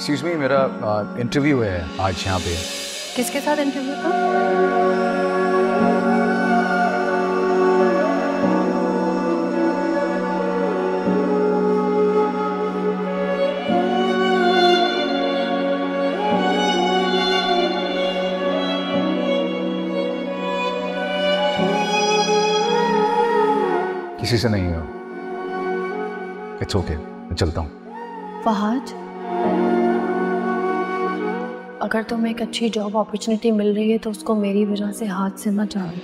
Excuse me, मेरा interview है आज यहाँ पे। किसके साथ इंटरव्यू था? किसी से नहीं हो। इट्स ओके, मैं चलता हूँ। फहद, अगर तुम्हें एक अच्छी जॉब अपॉर्चुनिटी मिल रही है तो उसको मेरी वजह से हाथ से मत जाने दो।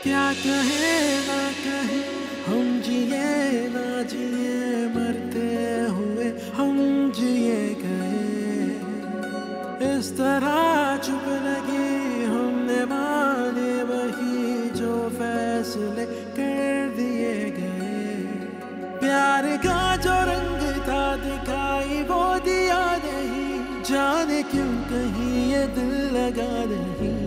क्या कहे ना कहे, हम जिए ना जिए, मरते हुए हम जिए गए। इस तरह चुप लगी हमने माने वही जो फैसले कर दिए गए। प्यार का जो रंग था दिखाई वो दिया नहीं, जाने क्यों कहीं ये दिल लगा नहीं।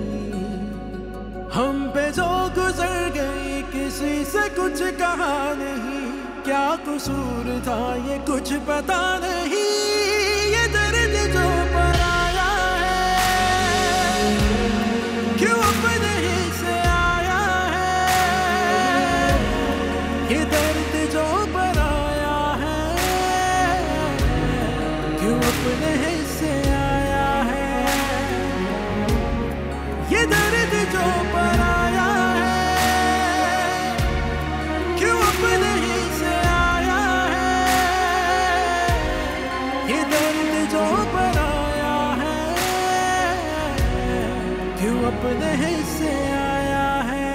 हम पे जो गुजर गई किसी से कुछ कहा नहीं, क्या कसूर था ये कुछ पता नहीं। ये दर्द जो पराया है, क्यों अपने ही से आया है। ये दर्द जो पराया है, क्यों अपने ही से आया है। ये दर्द जो पराया है, क्यों अपने ही से आया है। ये दर्द जो पराया है, क्यों अपने ही से आया है।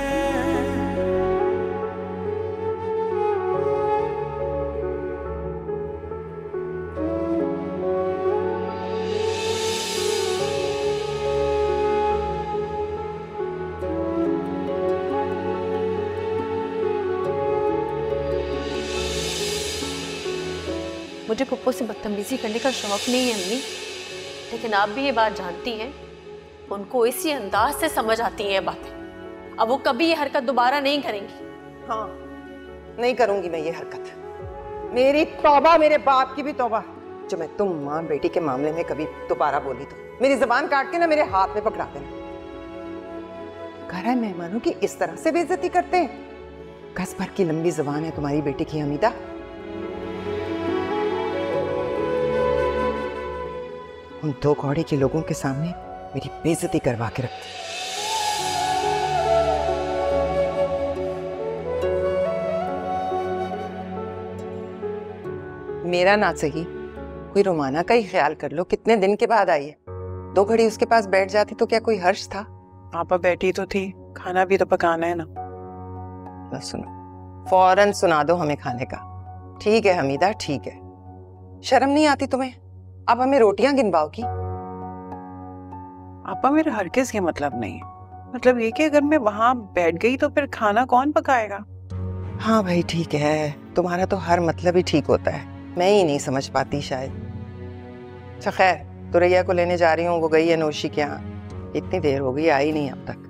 मुझे पप्पू से बदतमीजी करने का शौक नहीं है अम्मी, लेकिन आप भी ये बात जानती हैं, उनको इसी अंदाज से समझ आती हैं ये बातें। अब वो कभी ये हरकत दोबारा नहीं करेंगी। हाँ, नहीं करूंगी मैं ये हरकत। मेरी तौबा, मेरे बाप की भी तौबा, जो मैं तुम माँ बेटी के मामले में कभी दोबारा बोली तो मेरी जबान काट के ना मेरे हाथ में पकड़ा देना। घर है मेहमानों की इस तरह से बेइज्जती करते हैं। गज भर की लंबी जबान है तुम्हारी बेटी की हमीदा। उन दो कौड़े के लोगों के सामने मेरी बेइज्जती करवा के रखती। मेरा ना सही कोई रोमाना का ही ख्याल कर लो। कितने दिन के बाद आई है, 2 घड़ी उसके पास बैठ जाती तो क्या कोई हर्ष था। आपा बैठी तो थी, खाना भी तो पकाना है ना। बस सुनो, फौरन सुना दो हमें खाने का। ठीक है हमीदा, ठीक है। शर्म नहीं आती तुम्हें? अब हमें रोटियां गिनवाओगी। आपा मेरा हरगिज ये मतलब नहीं है। मतलब ये कि अगर मैं वहां बैठ गई तो फिर खाना कौन पकाएगा? हाँ भाई ठीक है, तुम्हारा तो हर मतलब ही ठीक होता है, मैं ही नहीं समझ पाती शायद। अच्छा खैर, तुरैया को लेने जा रही हूँ, वो गई है नौशी के यहाँ। इतनी देर हो गई, आई नहीं अब तक।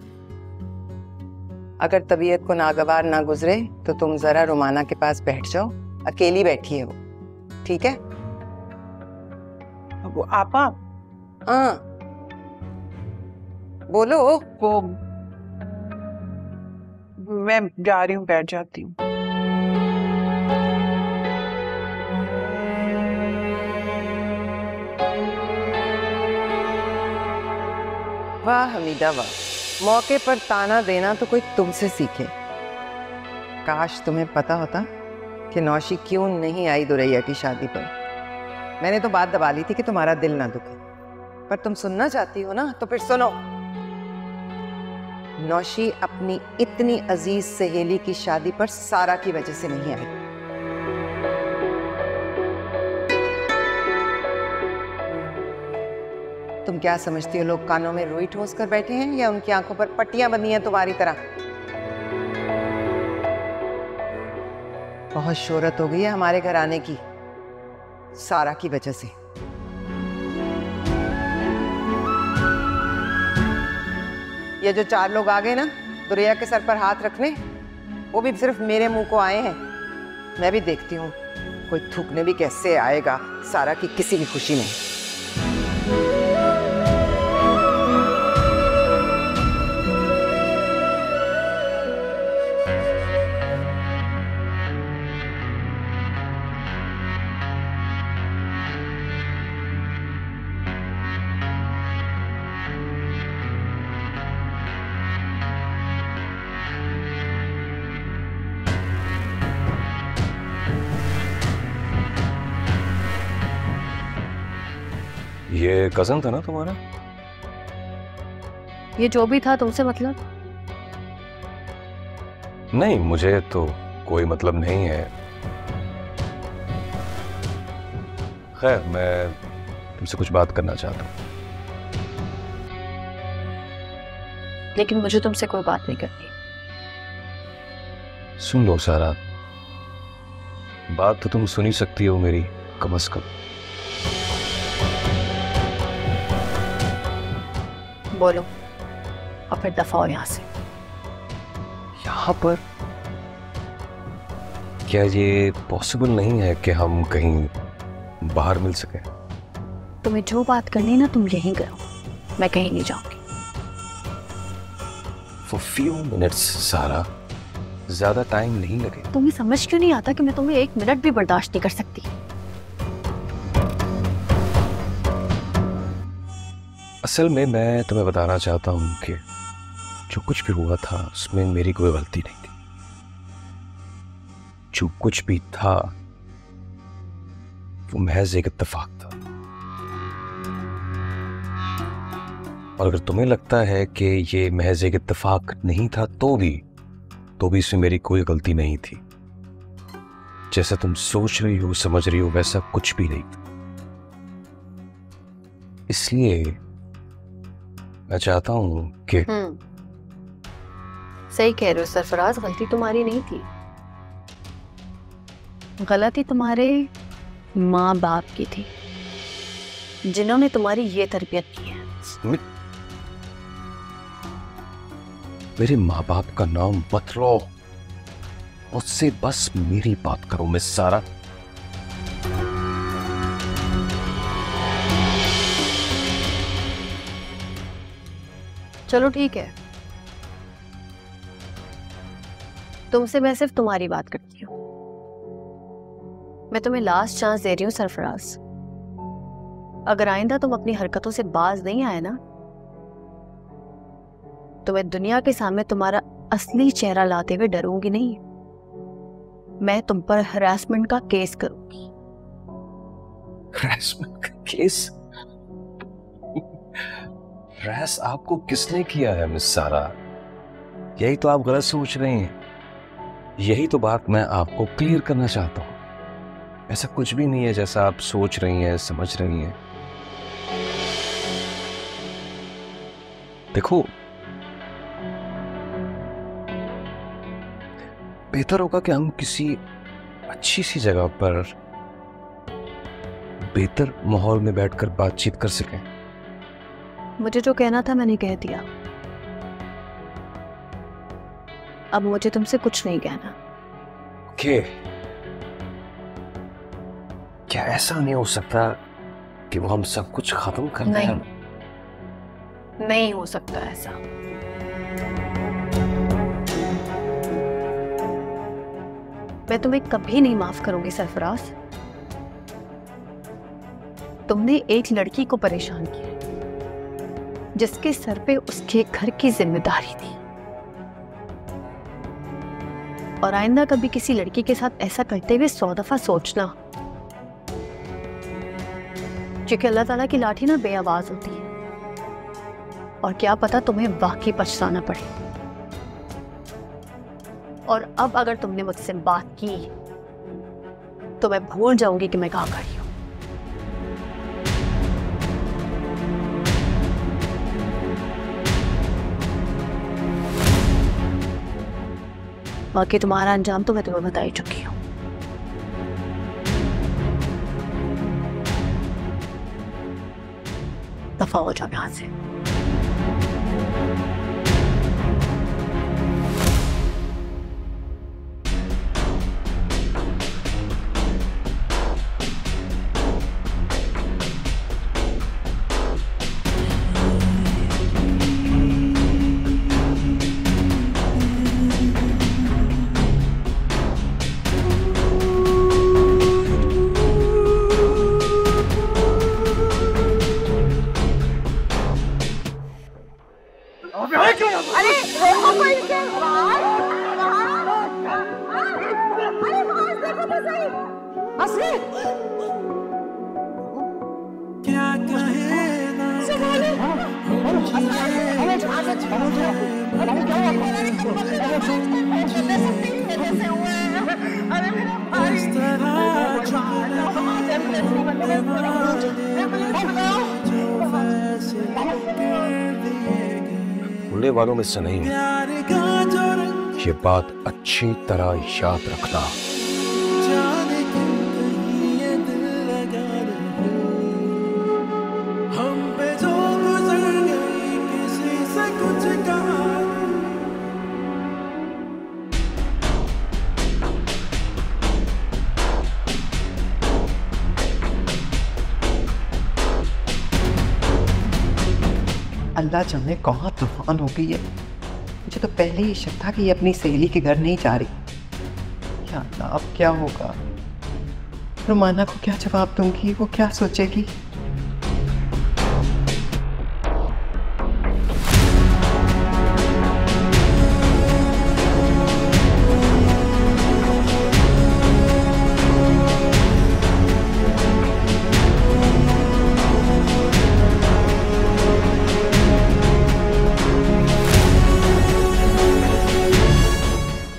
अगर तबीयत को नागवार ना गुजरे तो तुम जरा रुमाना के पास बैठ जाओ, अकेली बैठी है वो, ठीक है? वो आपा, हाँ बोलो। वो मैं जा रही हूँ, बैठ जाती हूँ। वाह हमीदा वाह, मौके पर ताना देना तो कोई तुमसे सीखे। काश तुम्हें पता होता कि नौशी क्यों नहीं आई दुरैया की शादी पर। मैंने तो बात दबा ली थी कि तुम्हारा दिल ना दुखे, पर तुम सुनना चाहती हो ना, तो फिर सुनो। नौशी अपनी इतनी अजीज सहेली की शादी पर सारा की वजह से नहीं आई। तुम क्या समझती हो, लोग कानों में रुई ठोस कर बैठे हैं या उनकी आंखों पर पट्टियां बंधी हैं तुम्हारी तरह? बहुत शोहरत हो गई है हमारे घर आने की, सारा की वजह से। ये जो 4 लोग आ गए ना दुरिया के सर पर हाथ रखने, वो भी सिर्फ मेरे मुंह को आए हैं। मैं भी देखती हूँ कोई थूकने भी कैसे आएगा। सारा की किसी की खुशी नहीं। ये कजन था ना तुम्हारा? ये जो भी था तुमसे मतलब? नहीं, मुझे तो कोई मतलब नहीं है। खैर, मैं तुमसे कुछ बात करना चाहता हूँ। लेकिन मुझे तुमसे कोई बात नहीं करनी। सुन लो सारा, बात तो तुम सुन ही सकती हो मेरी, कम से कम। बोलो और फिर दफा हो यहां से। यहाँ पर क्या ये पॉसिबल नहीं है कि हम कहीं बाहर मिल सके? तुम्हें जो बात करनी है ना तुम यहीं करो, मैं कहीं नहीं जाऊंगी। For few minutes सारा, ज्यादा टाइम नहीं लगे। तुम्हें समझ क्यों नहीं आता कि मैं तुम्हें 1 मिनट भी बर्दाश्त नहीं कर सकती? असल में मैं तुम्हें बताना चाहता हूँ कि जो कुछ भी हुआ था उसमें मेरी कोई गलती नहीं थी। जो कुछ भी था वो महज एक इत्तेफाक था। और अगर तुम्हें लगता है कि ये महज एक इत्तेफाक नहीं था तो भी इसमें मेरी कोई गलती नहीं थी। जैसा तुम सोच रही हो, समझ रही हो, वैसा कुछ भी नहीं था। इसलिए मैं चाहता हूं कि सही कह रहे हो सरफराज, गलती तुम्हारी नहीं थी। गलती तुम्हारे माँ बाप की थी, जिन्होंने तुम्हारी ये तरबियत की है। मेरे माँ बाप का नाम मत लो, उससे बस मेरी बात करो मिस सारा। चलो ठीक है, तुमसे मैं सिर्फ तुम्हारी बात करती हूँ। मैं तुम्हें लास्ट चांस दे रही हूँ सरफराज। अगर आइंदा तुम अपनी हरकतों से बाज नहीं आए ना, तो मैं दुनिया के सामने तुम्हारा असली चेहरा लाते हुए डरूंगी नहीं। मैं तुम पर हरासमेंट का केस करूंगी। हरासमेंट का केस? हरास आपको किसने किया है मिस सारा? यही तो आप गलत सोच रही हैं। यही तो बात मैं आपको क्लियर करना चाहता हूं। ऐसा कुछ भी नहीं है जैसा आप सोच रही हैं, समझ रही हैं। देखो, बेहतर होगा कि हम किसी अच्छी सी जगह पर बेहतर माहौल में बैठकर बातचीत कर सकें। मुझे जो कहना था मैंने कह दिया। अब मुझे तुमसे कुछ नहीं कहना। ओके, क्या ऐसा नहीं हो सकता कि वो हम सब कुछ खत्म कर दें? नहीं हो सकता ऐसा। मैं तुम्हें कभी नहीं माफ करूंगी सरफराज। तुमने एक लड़की को परेशान किया जिसके सर पे उसके घर की जिम्मेदारी थी, और आइंदा कभी किसी लड़की के साथ ऐसा करते हुए 100 दफा सोचना, क्योंकि अल्लाह ताला की लाठी ना बेआवाज होती है, और क्या पता तुम्हें वाकई पछताना पड़े। और अब अगर तुमने मुझसे बात की तो मैं भूल जाऊंगी कि मैं कहाँ खड़ी हूं। बाकी तुम्हारा अंजाम तो मैं तुम्हें बता ही चुकी हूं। दफा हो जाओ यहां से। क्या कहेगा भूलने वालों में से नहीं हूं, ये बात अच्छी तरह याद रखना। जाने क्यों कहीं ये दिल लगा रहे, हम पे जो गुजर गई किसी से कुछ कहा। अल्लाह जाने कहाँ तूफान हो गई है। मुझे तो पहले ही शक था कि ये अपनी सहेली के घर नहीं जा रही। या अल्लाह, अब क्या होगा? रुमाना को क्या जवाब दूंगी? वो क्या सोचेगी?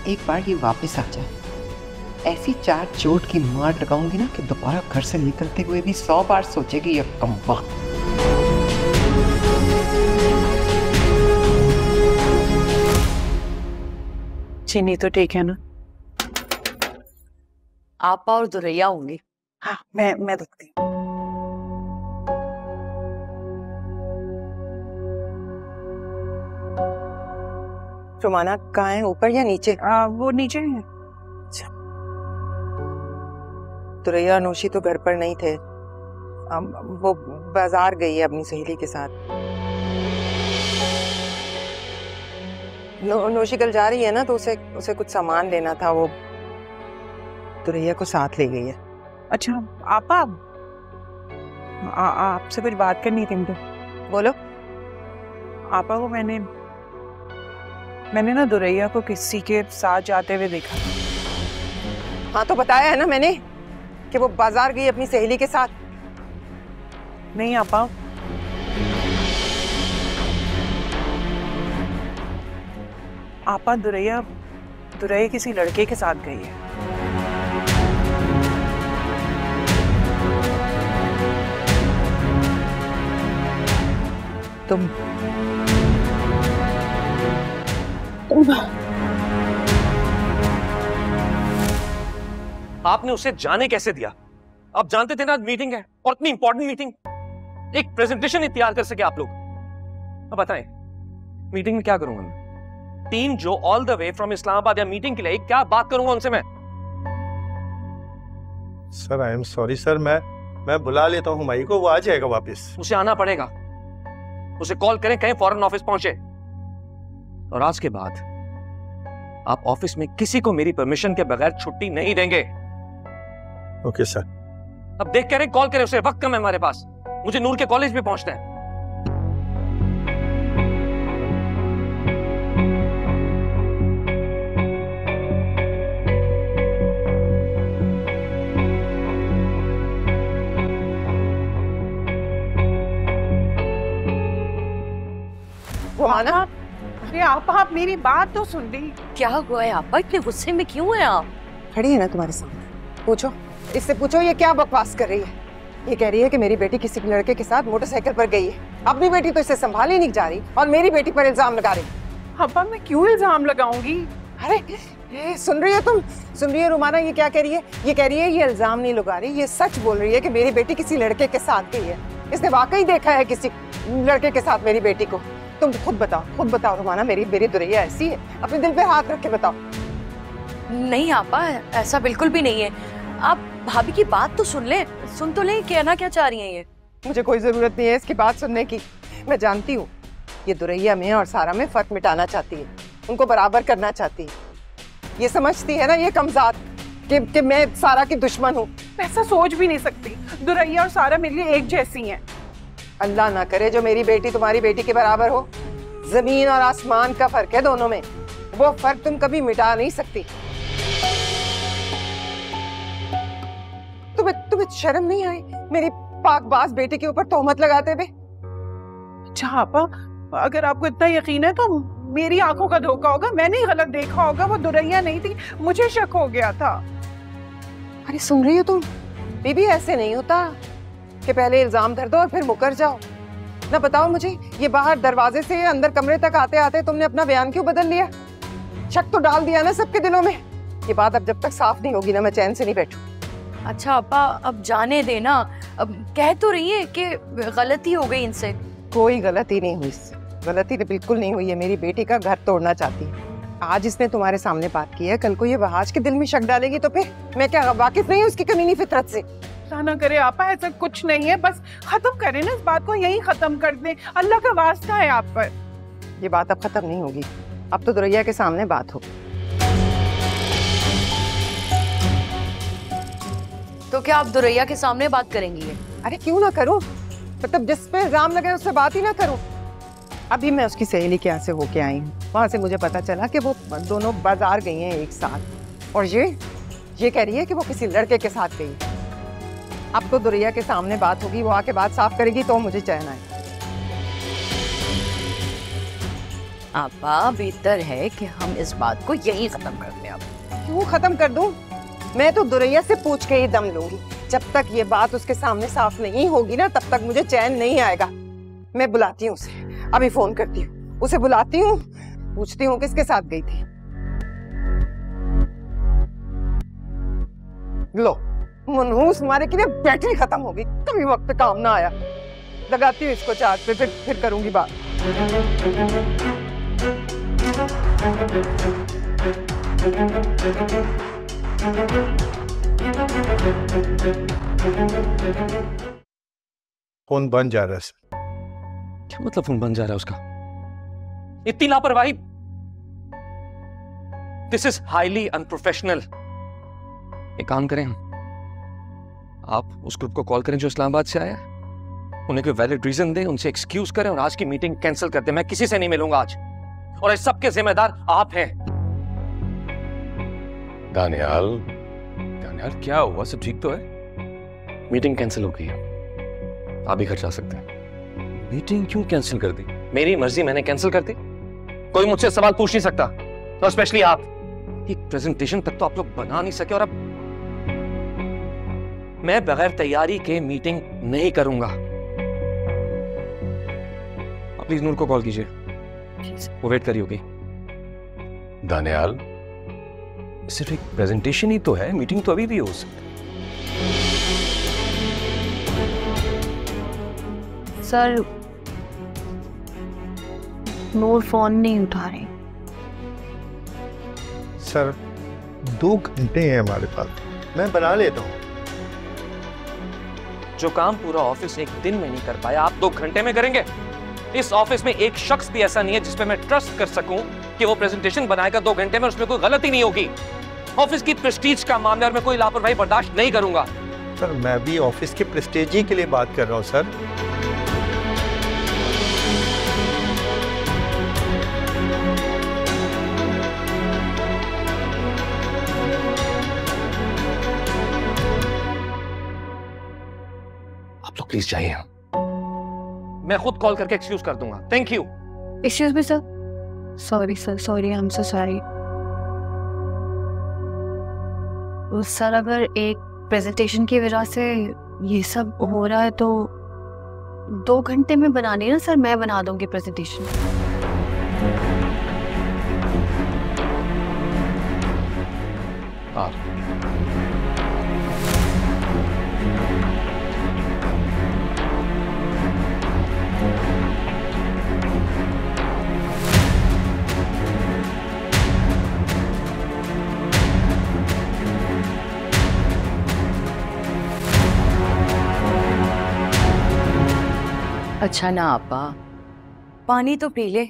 एक बार ये वापस आ जाए, ऐसी चार चोट की मार लगाऊंगी ना कि दोबारा घर से निकलते हुए भी 100 बार सोचेगी ये कमबख्त। चीनी तो ठीक है ना? आपा और दुरैया होंगी। हाँ, मैं देखती हूँ। रुमाना कहाँ है, ऊपर या नीचे? वो नीचे है। तुरैया और नौशी तो घर पर नहीं थे, वो बाजार गई है अपनी सहेली के साथ। नौशी कल जा रही है ना, तो उसे कुछ सामान लेना था, वो तुरैया को साथ ले गई है। अच्छा आपा, आपसे कुछ बात करनी थी मुझे। बोलो। आपा को मैंने ना दुरैया को किसी के साथ जाते हुए देखा। हाँ तो बताया है ना मैंने कि वो बाजार गई अपनी सहेली के साथ। नहीं आपा, आपा दुरैया किसी लड़के के साथ गई है। तुम आपने उसे जाने कैसे दिया? आप जानते थे ना मीटिंग है, और इतनी इंपॉर्टेंट मीटिंग, एक प्रेजेंटेशन नहीं तैयार कर सके आप लोग। अब बताएं, मीटिंग में क्या करूंगा मैं? टीम जो all the way from Islamabad या मीटिंग के लिए, क्या बात करूंगा उनसे मैं? Sir I am sorry sir, मैं बुला लेता हूँ हुमायूं को, वो आ जाएगा वापस। उसे आना पड़ेगा, उसे कॉल करें, कहीं फॉरेन ऑफिस पहुंचे। और आज के बाद आप ऑफिस में किसी को मेरी परमिशन के बगैर छुट्टी नहीं देंगे। Okay sir. अब देख करें, कॉल करें उसे, वक्त कम है हमारे पास, मुझे नूर के कॉलेज पे पहुंचना है। रुमाना, अरे आप मेरी बात तो सुन ली। क्या हुआ है आपा, इतने गुस्से में क्यों है आप? खड़ी है ना तुम्हारे सामने, पूछो इससे, पूछो ये क्या बकवास कर रही है। ये कह रही है कि मेरी बेटी किसी लड़के के साथ मोटरसाइकिल पर गई है। अपनी बेटी तो इसे संभाल ही नहीं जा रही और मेरी बेटी पर इल्जाम लगा रही। अब्बा मैं क्यों इल्जाम लगाऊंगी? अरे ये सुन रही हो तुम? सुन रही है रुमाना ये क्या कह रही है? ये कह रही है ये इल्जाम नहीं लगा रही, ये सच बोल रही है कि मेरी बेटी किसी लड़के के साथ गई है। इसने वाकई देखा है किसी लड़के के साथ मेरी बेटी को। तुम खुद बताओ रुमाना, मेरी दुरैया ऐसी है? अपने दिल पे हाथ रख के बताओ। नहीं आपा, ऐसा बिल्कुल भी नहीं है। आप भाभी की बात तो सुन तो ले, कहना क्या चाह रही हैं ये? मुझे कोई जरूरत नहीं है इसकी बात सुनने की। मैं जानती हूँ ये दुरैया में और सारा में फर्क मिटाना चाहती है, उनको बराबर करना चाहती है। ये समझती है ना ये कमजात कि मैं सारा की दुश्मन हूँ। ऐसा सोच भी नहीं सकती, दुरैया और सारा मेरे लिए एक जैसी हैं। अल्लाह ना करे जो मेरी बेटी तुम्हारी बेटी के बराबर हो। जमीन और आसमान का फर्क है दोनों में, वो फर्क तुम कभी मिटा नहीं सकती। कुछ शर्म नहीं आई मेरी पाकबाज बेटी के ऊपर तोहमत लगाते हुए? अच्छा आपा, अगर आपको इतना यकीन है तो मेरी आंखों का धोखा होगा, मैंने ही गलत देखा होगा, वो दुरैया नहीं थी, मुझे शक हो गया था। अरे सुन रही हो तुम? बीबी ऐसे नहीं होता कि पहले इल्जाम धर दो और फिर मुकर जाओ। ना बताओ मुझे, ये बाहर दरवाजे से अंदर कमरे तक आते आते तुमने अपना बयान क्यों बदल लिया? शक तो डाल दिया ना सबके दिलों में। ये बात अब जब तक साफ नहीं होगी ना, मैं चैन से नहीं बैठू। अच्छा अपा, अब जाने देना। अब कह तो रही है कि गलती हो गई इनसे। कोई गलती नहीं हुई इससे, गलती तो बिल्कुल नहीं हुई है। मेरी बेटी का घर तोड़ना चाहती है। आज इसने तुम्हारे सामने बात की है, कल को ये वहाज के दिल में शक डालेगी तो फिर मैं क्या वाकिफ नहीं हूँ उसकी कमीनी फितरत से? ना करे आपा, ऐसा कुछ नहीं है, बस खत्म करें ना इस बात को, यही खत्म कर दें, अल्लाह का वास्ता है आप पर। ये बात अब खत्म नहीं होगी, अब तो दुरैया के सामने बात हो। तो क्या आप दुरैया के सामने बात करेंगी ये? अरे क्यों ना करूं, मतलब जिस पे इल्जाम लगे उससे बात ही ना करूं। अभी मैं उसकी सहेली के यहाँ से होके आई हूँ, वहां से मुझे पता चला कि वो दोनों बाजार गई हैं एक साथ, और ये कह रही है कि वो किसी लड़के के साथ गई है। अब तो दुरैया के सामने बात होगी, वो आके बात साफ करेगी तो मुझे चैन आए। आपा बेहतर है कि हम इस बात को यहीं खत्म कर दें। अब क्यों खत्म कर दूं? मैं तो दुरैया से पूछ के ही दम लूंगी। जब तक ये बात उसके सामने साफ नहीं होगी ना, तब तक मुझे चैन नहीं आएगा। मैं बुलाती हूँ उसे, अभी फोन करती हूँ, उसे बुलाती हूँ, पूछती हूँ किसके साथ गई थी। लो मनहूस मारे की बैटरी खत्म हो गई, कभी वक्त पे काम ना आया। लगाती हूँ इसको चार्ज पे, फिर करूंगी बात। फोन बंद जा रहा है। क्या मतलब फोन बंद जा रहा है उसका? इतनी लापरवाही, दिस इज हाईली अनप्रोफेशनल। एक काम करें, आप उस ग्रुप को कॉल करें जो इस्लामाबाद से आया है, उन्हें कोई वैलिड रीजन दें, उनसे एक्सक्यूज करें और आज की मीटिंग कैंसिल कर दें। मैं किसी से नहीं मिलूंगा आज, और इस सब के जिम्मेदार आप हैं। दानियाल क्या हुआ? सब ठीक तो है? मीटिंग कैंसिल हो गई है, आप भी घर जा सकते हैं। मीटिंग क्यों कैंसिल कर दी? मेरी मर्जी, मैंने कैंसिल कर दी। कोई मुझसे सवाल पूछ नहीं सकता, और स्पेशली आप। एक प्रेजेंटेशन तक तो आप लोग बना नहीं सके, और अब मैं बगैर तैयारी के मीटिंग नहीं करूंगा। आप प्लीज नूर को कॉल कीजिए, वो वेट करी होगी। दानियाल, सिर्फ एक प्रेजेंटेशन ही तो है, मीटिंग तो अभी भी हो सकती है। सर नूर फोन नहीं उठा रही। सर 2 घंटे हैं हमारे पास, मैं बना लेता हूँ। जो काम पूरा ऑफिस एक दिन में नहीं कर पाया, आप 2 घंटे में करेंगे? इस ऑफिस में एक शख्स भी ऐसा नहीं है जिसपे मैं ट्रस्ट कर सकूं कि वो प्रेजेंटेशन बनाएगा 2 घंटे में, उसमें कोई गलती नहीं होगी। ऑफिस की प्रेस्टीज का मामला, और मैं कोई लापरवाही बर्दाश्त नहीं करूंगा। सर मैं भी ऑफिस के प्रेस्टीज ही के लिए बात कर रहा हूँ सर। आप लोग प्लीज जाइए, मैं खुद कॉल करके एक्सक्यूज कर दूंगा। Thank you. Excuse me sir, sorry sir, sorry, I am so sorry. Sir अगर एक प्रेजेंटेशन की वजह से ये सब हो रहा है तो 2 घंटे में बनानी ना सर, मैं बना दूंगी प्रेजेंटेशन। हाँ। अच्छा ना आपा, पानी तो पी ले।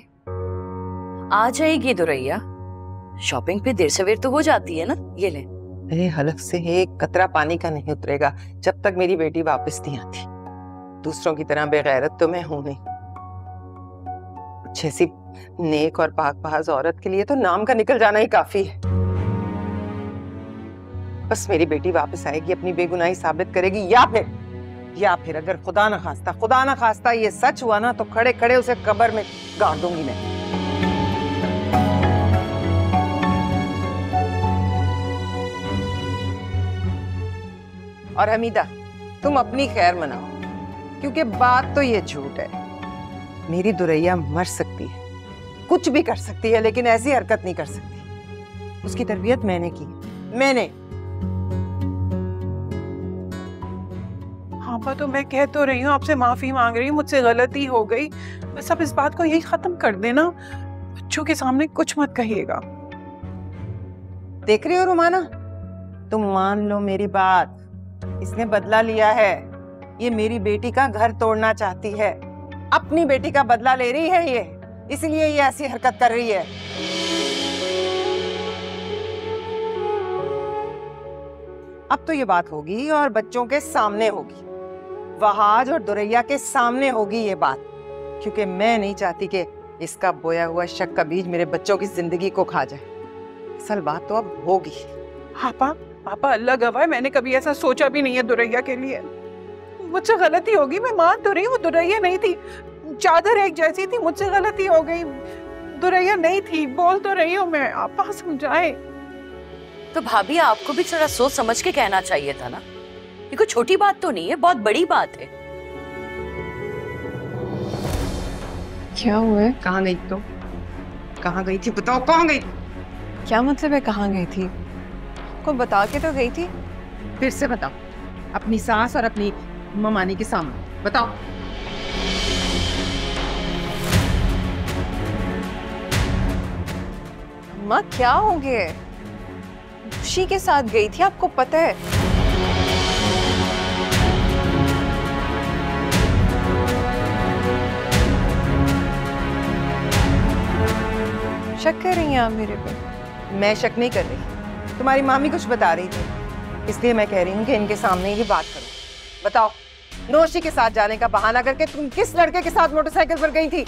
आ जाएगी दुरैया, शॉपिंग पे देर सवेर तो हो जाती है ना। ये ले। मेरे हलक से एक कतरा पानी का नहीं उतरेगा जब तक मेरी बेटी वापस नहीं आती। दूसरों की तरह बेगैरत तो मैं हूं नहीं। कुछ ऐसी नेक और पाकबाज औरत के लिए तो नाम का निकल जाना ही काफी है। बस मेरी बेटी वापस आएगी, अपनी बेगुनाही साबित करेगी, या फिर अगर खुदा ना खास्ता ये सच हुआ ना, तो खड़े खड़े उसे कब्र में गाड़ दूंगी मैं। और हमीदा, तुम अपनी खैर मनाओ, क्योंकि बात तो ये झूठ है। मेरी दुरैया मर सकती है, कुछ भी कर सकती है, लेकिन ऐसी हरकत नहीं कर सकती। उसकी तरबियत मैंने की, मैंने। हाँ पा, तो मैं कह तो रही हूँ, आपसे माफी मांग रही हूँ, मुझसे गलती हो गई। बस अब इस बात को यही खत्म कर देना, बच्चों के सामने कुछ मत कहिएगा। देख रही हो रुमाना, तुम मान लो मेरी बात, इसने बदला लिया है। ये मेरी बेटी का घर तोड़ना चाहती है, अपनी बेटी का बदला ले रही है ये, इसलिए ये ऐसी हरकत कर रही है। अब तो ये बात होगी और बच्चों के सामने होगी, वहाज और दुरैया के सामने होगी ये बात, क्योंकि मैं नहीं चाहती कि इसका बोया हुआ शक का बीज मेरे बच्चों की जिंदगी को खा जाए। असल बात तो अब होगी। हाँ पापा, अल्लाह गवाह, मैंने कभी ऐसा सोचा भी नहीं है दुरैया के लिए। मुझसे गलती होगी, मैं मान तो रही हूँ, दुरैया नहीं थी, चादर एक जैसी थी, मुझसे गलती हो गई, दुरैया नहीं थी, बोल तो रही हूँ मैं। आपा समझाए। तो भाभी आपको भी थोड़ा सोच समझ के कहना चाहिए था ना, ये कोई छोटी बात तो नहीं है, बहुत बड़ी बात है। क्या हुआ है? कहाँ गई तो? कहाँ गई थी बताओ, कहाँ गई? क्या मतलब है कहाँ गई थी? को बता के तो गई थी। फिर से बताओ, अपनी सास और अपनी ममानी के सामने बताओ। माँ क्या हो गया? खुशी के साथ गई थी, आपको पता है। शक कर रही हैं आप मेरे पे? मैं शक नहीं कर रही, तुम्हारी मामी कुछ बता रही थी, इसलिए मैं कह रही हूँ कि इनके सामने ही बात करो। बताओ, नौशी के साथ जाने का बहाना करके तुम किस लड़के के साथ मोटरसाइकिल पर गई थी?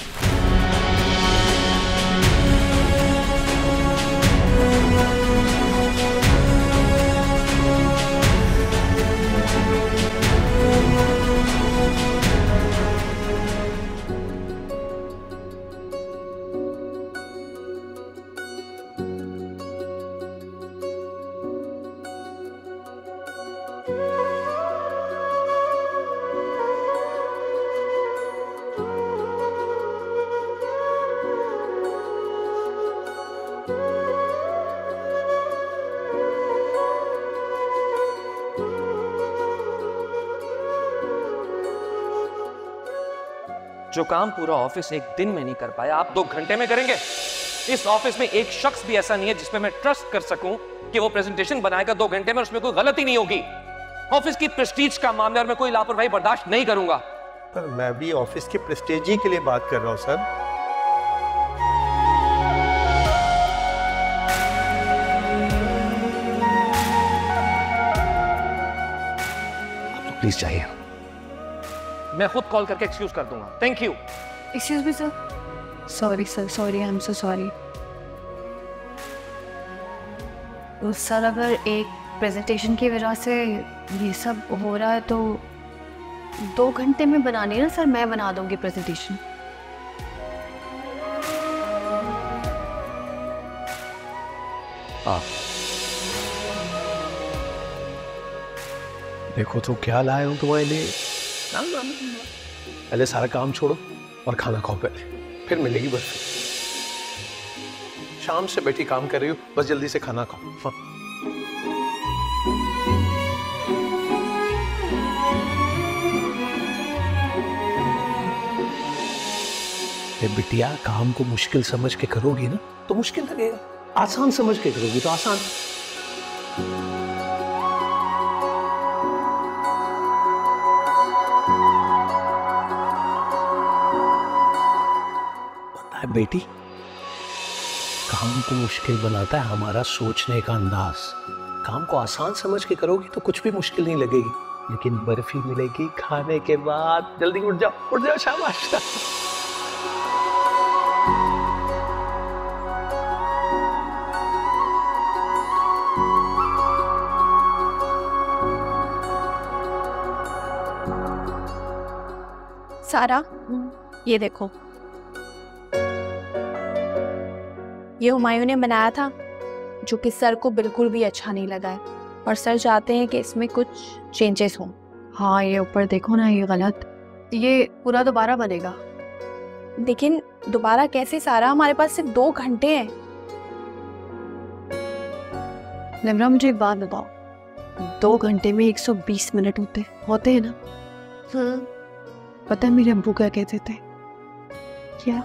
जो काम पूरा ऑफिस एक दिन में नहीं कर पाया, आप 2 घंटे में करेंगे? इस ऑफिस में एक शख्स भी ऐसा नहीं है जिसपे मैं ट्रस्ट कर सकूं कि वो प्रेजेंटेशन बनाएगा 2 घंटे में और उसमें कोई गलती नहीं होगी। ऑफिस की प्रेस्टीज का मामला और मैं कोई लापरवाही बर्दाश्त नहीं करूंगा। पर मैं भी ऑफिस के प्रेस्टीज ही के लिए बात कर रहा हूँ सर। आप तो प्लीज चाहिए, मैं खुद कॉल करके एक्सक्यूज कर दूंगा। Thank you. Excuse me sir. Sorry sir, sorry, I am so sorry. तो सर, अगर एक प्रेजेंटेशन की वजह से ये सब हो रहा है तो 2 घंटे में बनानी है ना सर, मैं बना दूंगी प्रेजेंटेशन। देखो तो क्या लाए हूं तुम्हारे लिए। पहले सारा काम छोड़ो और खाना खाओ पहले, फिर मिलेगी बर्फी। शाम से बैठी काम कर रही हो, बस जल्दी से खाना खाओ। हाँ। बिटिया, काम को मुश्किल समझ के करोगी ना तो मुश्किल लगेगा, आसान समझ के करोगी तो आसान। पता है बेटी, काम को मुश्किल बनाता है हमारा सोचने का अंदाज। काम को आसान समझ के करोगी तो कुछ भी मुश्किल नहीं लगेगी, लेकिन बर्फी मिलेगी खाने के बाद। जल्दी उठ जाओ, शाबाश। सारा, ये देखो, ये हुमायूं ने बनाया था, जो कि सर को बिल्कुल भी अच्छा नहीं लगा है और सर चाहते हैं कि इसमें कुछ चेंजेस हों। हाँ, ये ऊपर देखो ना, ये गलत, ये पूरा दोबारा बनेगा। लेकिन दोबारा कैसे सारा, हमारे पास सिर्फ 2 घंटे हैं। लिमरा, मुझे एक बात बताओ, 2 घंटे में 120 मिनट होते हैं ना? पता है मेरे अब्बू क्या कहते थे? क्या?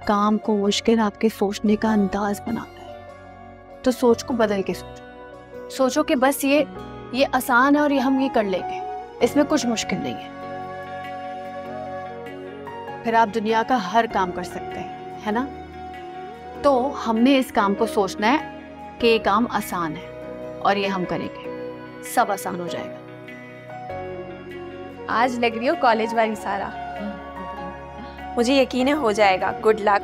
काम को मुश्किल आपके सोचने का अंदाज बनाता है, तो सोच को बदल के सोचो। सोचो कि बस ये आसान है और ये हम ये कर लेंगे, इसमें कुछ मुश्किल नहीं है। फिर आप दुनिया का हर काम कर सकते हैं, है ना? तो हमने इस काम को सोचना है कि ये काम आसान है और ये हम करेंगे, सब आसान हो जाएगा। आज लग रही हो कॉलेज वाली सारा। मुझे यकीन है हो जाएगा। Good luck.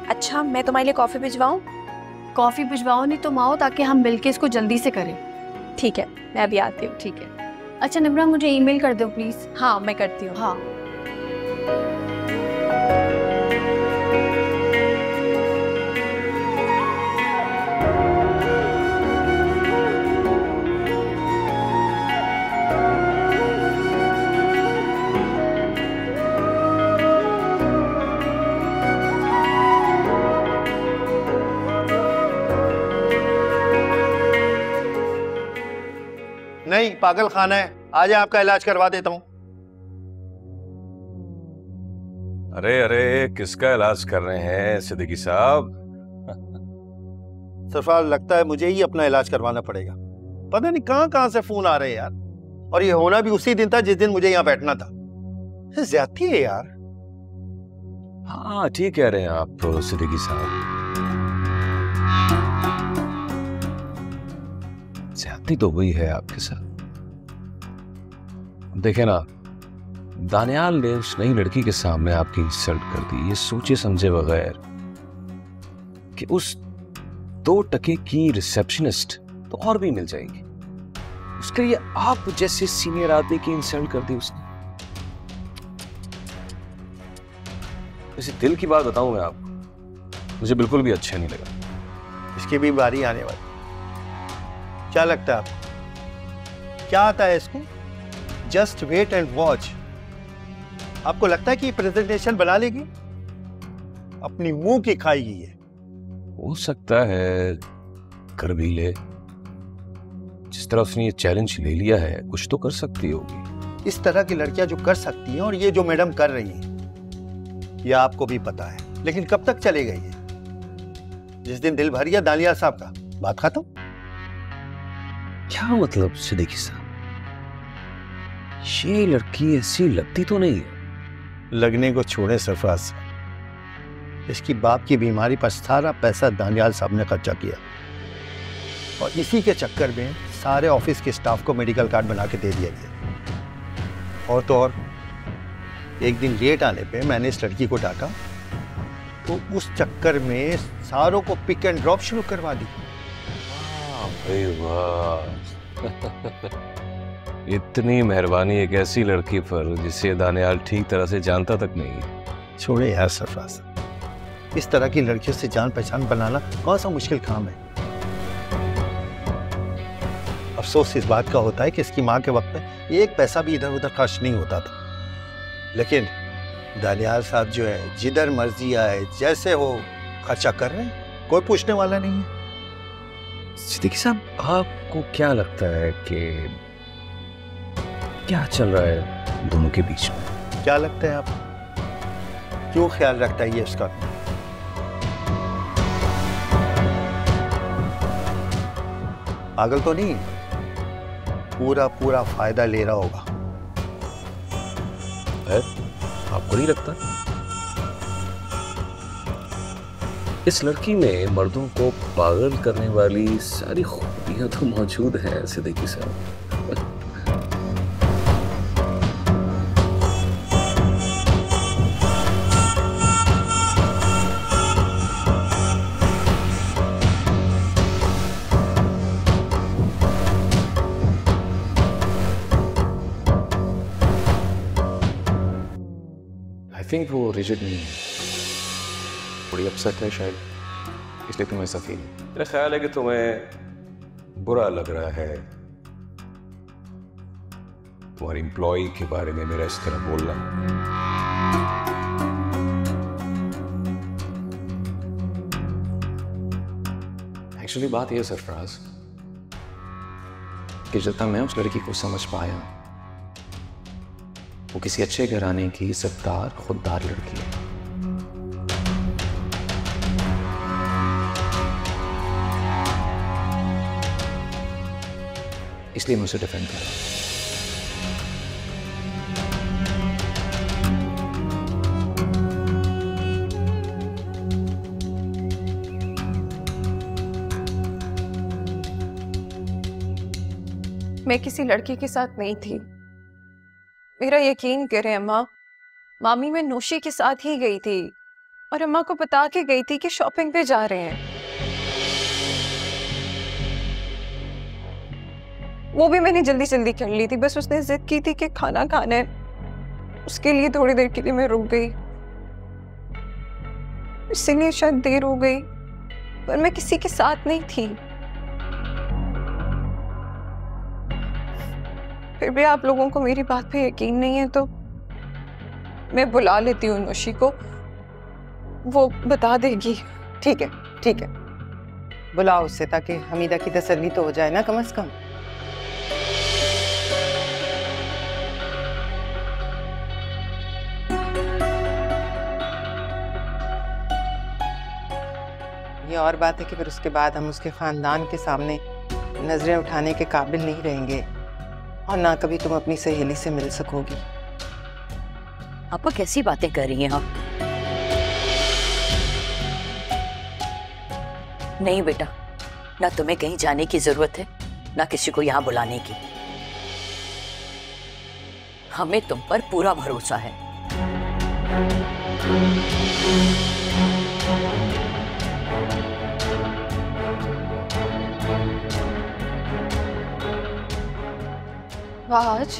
अच्छा, मैं तुम्हारे लिए कॉफ़ी भिजवाऊँ? कॉफ़ी भिजवाओ नहीं तुम आओ, ताकि हम मिलके इसको जल्दी से करें। ठीक है, मैं अभी आती हूँ। ठीक है। अच्छा निम्रा, मुझे ईमेल कर दो प्लीज़। हाँ, मैं करती हूँ। हाँ। नहीं, पागल खाना है, आज आपका इलाज करवा देता हूँ। अरे अरे, किसका इलाज कर रहे हैं सिद्दीकी साहब? सरफराज, लगता है मुझे ही अपना इलाज करवाना पड़ेगा। पता नहीं कहां से फोन आ रहे हैं यार, और ये होना भी उसी दिन था जिस दिन मुझे यहाँ बैठना था। ज्यादती है यार। हाँ, ठीक कह रहे हैं आप सिद्दीकी साहब, ज्यादती तो हुई है आपके साथ। देखे ना, दानियाल ने उस नई लड़की के सामने आपकी इंसल्ट कर दी, ये सोचे समझे बगैर कि उस 2 टके की रिसेप्शनिस्ट तो और भी मिल जाएगी, उसके लिए आप जैसे सीनियर आदमी की इंसल्ट कर दी उसने। वैसे दिल की बात बताऊं मैं आपको, मुझे बिल्कुल भी अच्छा नहीं लगा। इसकी भी बारी आने वाली। क्या लगता है आपको? क्या आता है इसको? Just wait and watch. आपको लगता है कि प्रेजेंटेशन बना लेगी? अपनी मुंह की खाएगी ये। हो सकता है कर भी ले, जिस तरह उसने ये चैलेंज ले लिया है, कुछ तो कर सकती होगी। इस तरह की लड़कियां जो कर सकती हैं और ये जो मैडम कर रही हैं, ये आपको भी पता है। लेकिन कब तक चलेगा ये? जिस दिन दिल भर गया दानियाल साहब का, बात खत्म। क्या मतलब सिद्दीकी साहब? ये लड़की ऐसी लगती तो नहीं है। लगने को छोड़े सरफराज, इसकी बाप की बीमारी पर सारा पैसा दानियाल साहब ने खर्चा किया, और इसी के चक्कर में सारे ऑफिस के स्टाफ को मेडिकल कार्ड बना के दे दिया गया। और तो और, एक दिन लेट आने पे मैंने इस लड़की को डांटा, तो उस चक्कर में सारों को पिक एंड ड्रॉप शुरू करवा दी। भाई वाह, इतनी मेहरबानी एक ऐसी लड़की पर जिसे दानियाल ठीक तरह से जानता तक नहीं। छोड़े यार सरफराज, इस तरह की लड़कियों से जान पहचान बनाना कौन सा मुश्किल काम है। अफसोस इस बात का होता है कि इसकी माँ के वक्त में 1 पैसा भी इधर उधर खर्च नहीं होता था। लेकिन दानियाल साहब जो है, जिधर मर्जी आए जैसे हो खर्चा कर रहे हैं, कोई पूछने वाला नहीं है। सिद्दीकी साहब, आपको क्या लगता है कि क्या चल रहा है दोनों के बीच में? क्या लगता है आप? क्यों ख्याल रखता है ये इसका? पागल तो नहीं, पूरा फायदा ले रहा होगा। है? आपको नहीं लगता? इस लड़की में मर्दों को पागल करने वाली सारी खूबियां तो मौजूद हैं सिद्दीकी साहब। थिंक वो रिजिड नहीं है, थोड़ी अपसेट है शायद, इसलिए तुम्हें ऐसा फील। मेरा ख्याल है कि तुम्हें बुरा लग रहा है तुम्हारी एम्प्लॉय के बारे में मेरा इस तरह बोलना। एक्चुअली बात यह सरफराज कि जितना मैं उस लड़की को समझ पाया, वो किसी अच्छे घराने की इज्जतदार खुददार लड़की है। इसलिए मैं उसे डिफेंड कर रहा हूं। मैं किसी लड़की के साथ नहीं थी। मेरा यकीन करें अम्मा, मामी मैं नौशी के साथ ही गई थी और अम्मा को बता के गई थी कि शॉपिंग पे जा रहे हैं। वो भी मैंने जल्दी जल्दी कर ली थी, बस उसने जिद की थी कि खाना खाना है, उसके लिए थोड़ी देर के लिए मैं रुक गई, इसीलिए शायद देर हो गई, पर मैं किसी के साथ नहीं थी। फिर भी आप लोगों को मेरी बात पे यकीन नहीं है तो मैं बुला लेती हूँ नौशी को, वो बता देगी। ठीक है, ठीक है, बुलाओ उससे ताकि हमीदा की तसल्ली तो हो जाए ना कम से कम। ये और बात है कि फिर उसके बाद हम उसके खानदान के सामने नजरें उठाने के काबिल नहीं रहेंगे और ना कभी तुम अपनी सहेली से मिल सकोगी। आपा कैसी बातें कर रही हैं आप? नहीं बेटा, ना तुम्हें कहीं जाने की जरूरत है ना किसी को यहाँ बुलाने की। हमें तुम पर पूरा भरोसा है। आज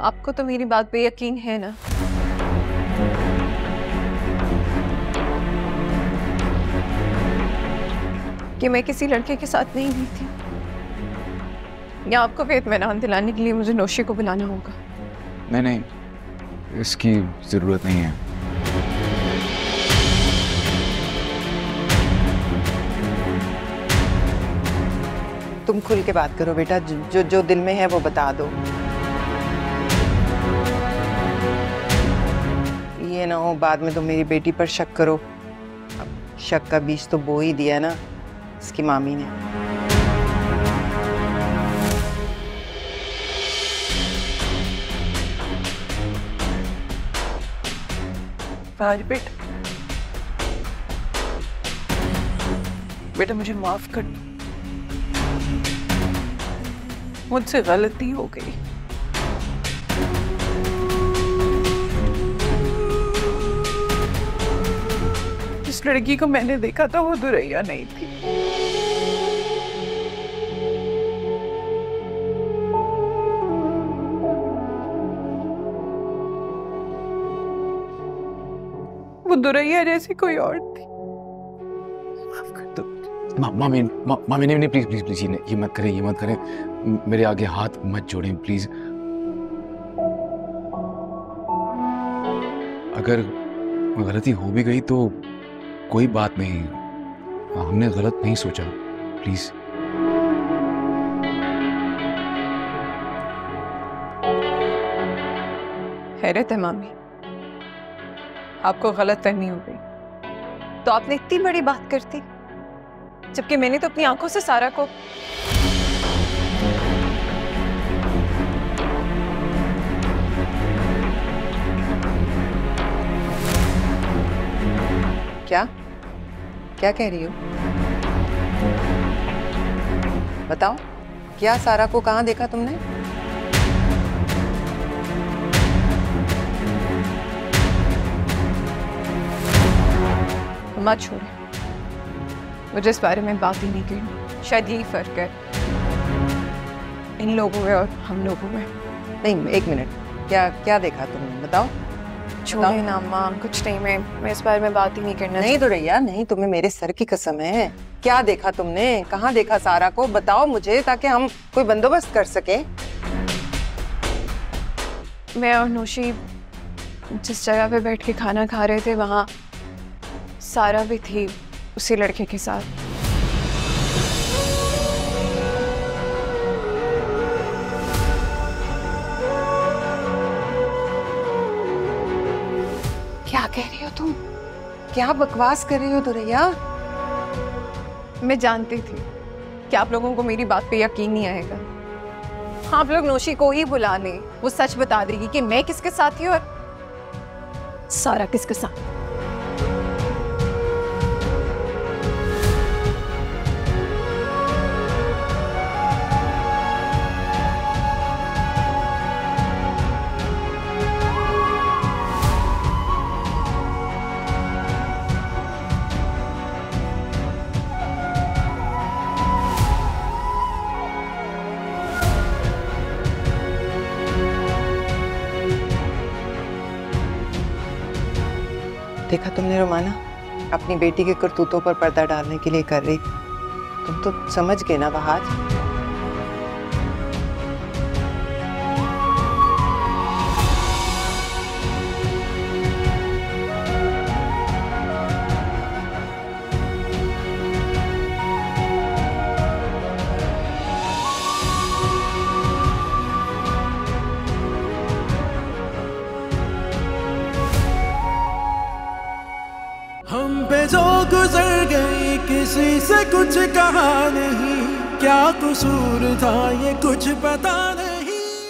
आपको तो मेरी बात पे यकीन है ना? कि मैं किसी लड़के के साथ नहीं हुई थी, या आपको भी इत्मीनान दिलाने के लिए मुझे नौशी को बुलाना होगा? नहीं, इसकी जरूरत नहीं है। तुम खुल के बात करो बेटा, जो दिल में है वो बता दो। ये ना हो बाद में तुम मेरी बेटी पर शक करो। अब शक का बीज तो बो ही दिया ना इसकी मामी ने। आज बेटा मुझे माफ कर, मुझसे गलती हो गई। जिस लड़की को मैंने देखा था वो दुरैया नहीं थी। वो दुरैया जैसी कोई और थी। मामी नहीं, प्लीज प्लीज प्लीज ये मत करें, मेरे आगे हाथ मत जोड़ें प्लीज। अगर गलती हो भी गई तो कोई बात नहीं, हमने गलत नहीं सोचा, प्लीज। हैरत है मामी, आपको गलतफहमी हो गई तो आपने इतनी बड़ी बात करती, जबकि मैंने तो अपनी आंखों से सारा को क्या कह रही हो? बताओ, क्या सारा को कहाँ देखा तुमने? मत छोड़े, मुझे इस बारे में बात ही नहीं करनी। शायद यही फर्क है इन लोगों में और हम लोगों में। नहीं, एक मिनट, क्या क्या देखा तुमने, बताओ। छोड़े ना अम्मा, कुछ नहीं, मैं इस बारे में बात ही नहीं करना। नहीं दुरैया नहीं, तुम्हें मेरे सर की कसम है। क्या देखा तुमने, कहाँ देखा सारा को, बताओ मुझे ताकि हम कोई बंदोबस्त कर सके। मैं और नौशी जिस जगह पे बैठ के खाना खा रहे थे वहाँ सारा भी थी उसी लड़के के साथ। क्या कह रही हो तुम, क्या बकवास कर रही हो दुरैया? मैं जानती थी कि आप लोगों को मेरी बात पे यकीन नहीं आएगा। आप लोग नौशी को ही बुला लें, वो सच बता देगी कि मैं किसके साथ थी और सारा किसके साथ। देखा तुमने रोमाना, अपनी बेटी के करतूतों पर पर्दा डालने के लिए कर रही थी। तुम तो समझ गए ना बहाज। हम पे जो गुजर गई किसी से कुछ कहा नहीं, क्या कसूर था ये कुछ पता नहीं।